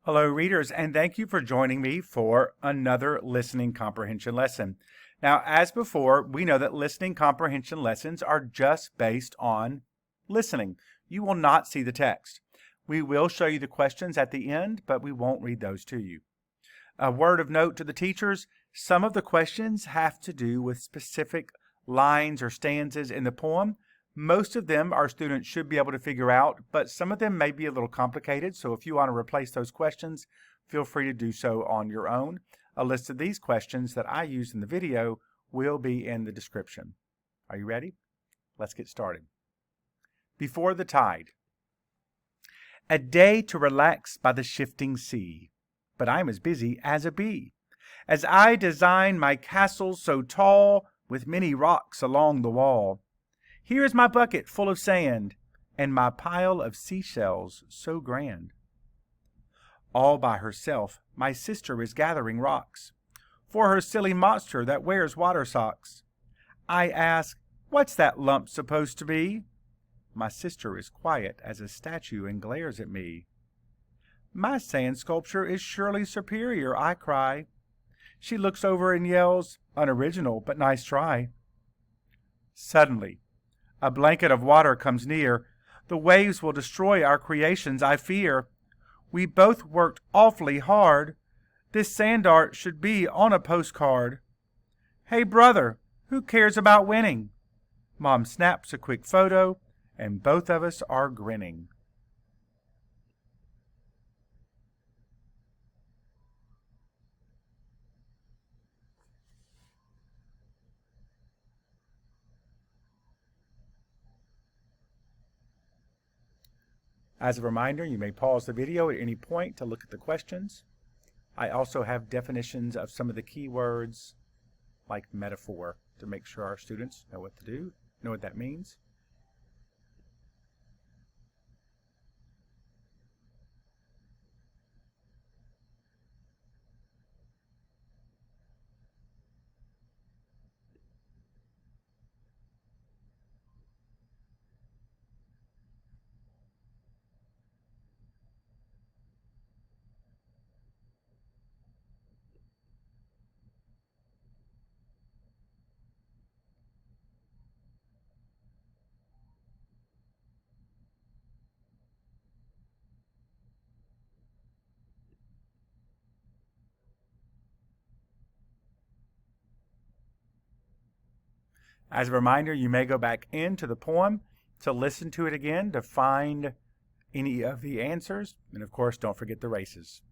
Hello, readers, and thank you for joining me for another listening comprehension lesson. Now, as before, we know that listening comprehension lessons are just based on listening. You will not see the text. We will show you the questions at the end, but we won't read those to you. A word of note to the teachers, some of the questions have to do with specific lines or stanzas in the poem. Most of them our students should be able to figure out, but some of them may be a little complicated, so if you want to replace those questions, feel free to do so on your own. A list of these questions that I used in the video will be in the description. Are you ready? Let's get started. Before the tide. A day to relax by the shifting sea, but I'm as busy as a bee, as I design my castle so tall, with many rocks along the wall. Here is my bucket full of sand, and my pile of seashells so grand. All by herself my sister is gathering rocks, for her silly monster that wears water socks. I ask, what's that lump supposed to be? My sister is quiet as a statue and glares at me. My sand sculpture is surely superior, I cry. She looks over and yells, unoriginal, but nice try. Suddenly, a blanket of water comes near. The waves will destroy our creations, I fear. We both worked awfully hard. This sand art should be on a postcard. Hey, brother, who cares about winning? Mom snaps a quick photo, and both of us are grinning. As a reminder, you may pause the video at any point to look at the questions. I also have definitions of some of the key words, like metaphor, to make sure our students know what to do, know what that means. As a reminder, you may go back into the poem to listen to it again to find any of the answers. And of course, don't forget the races.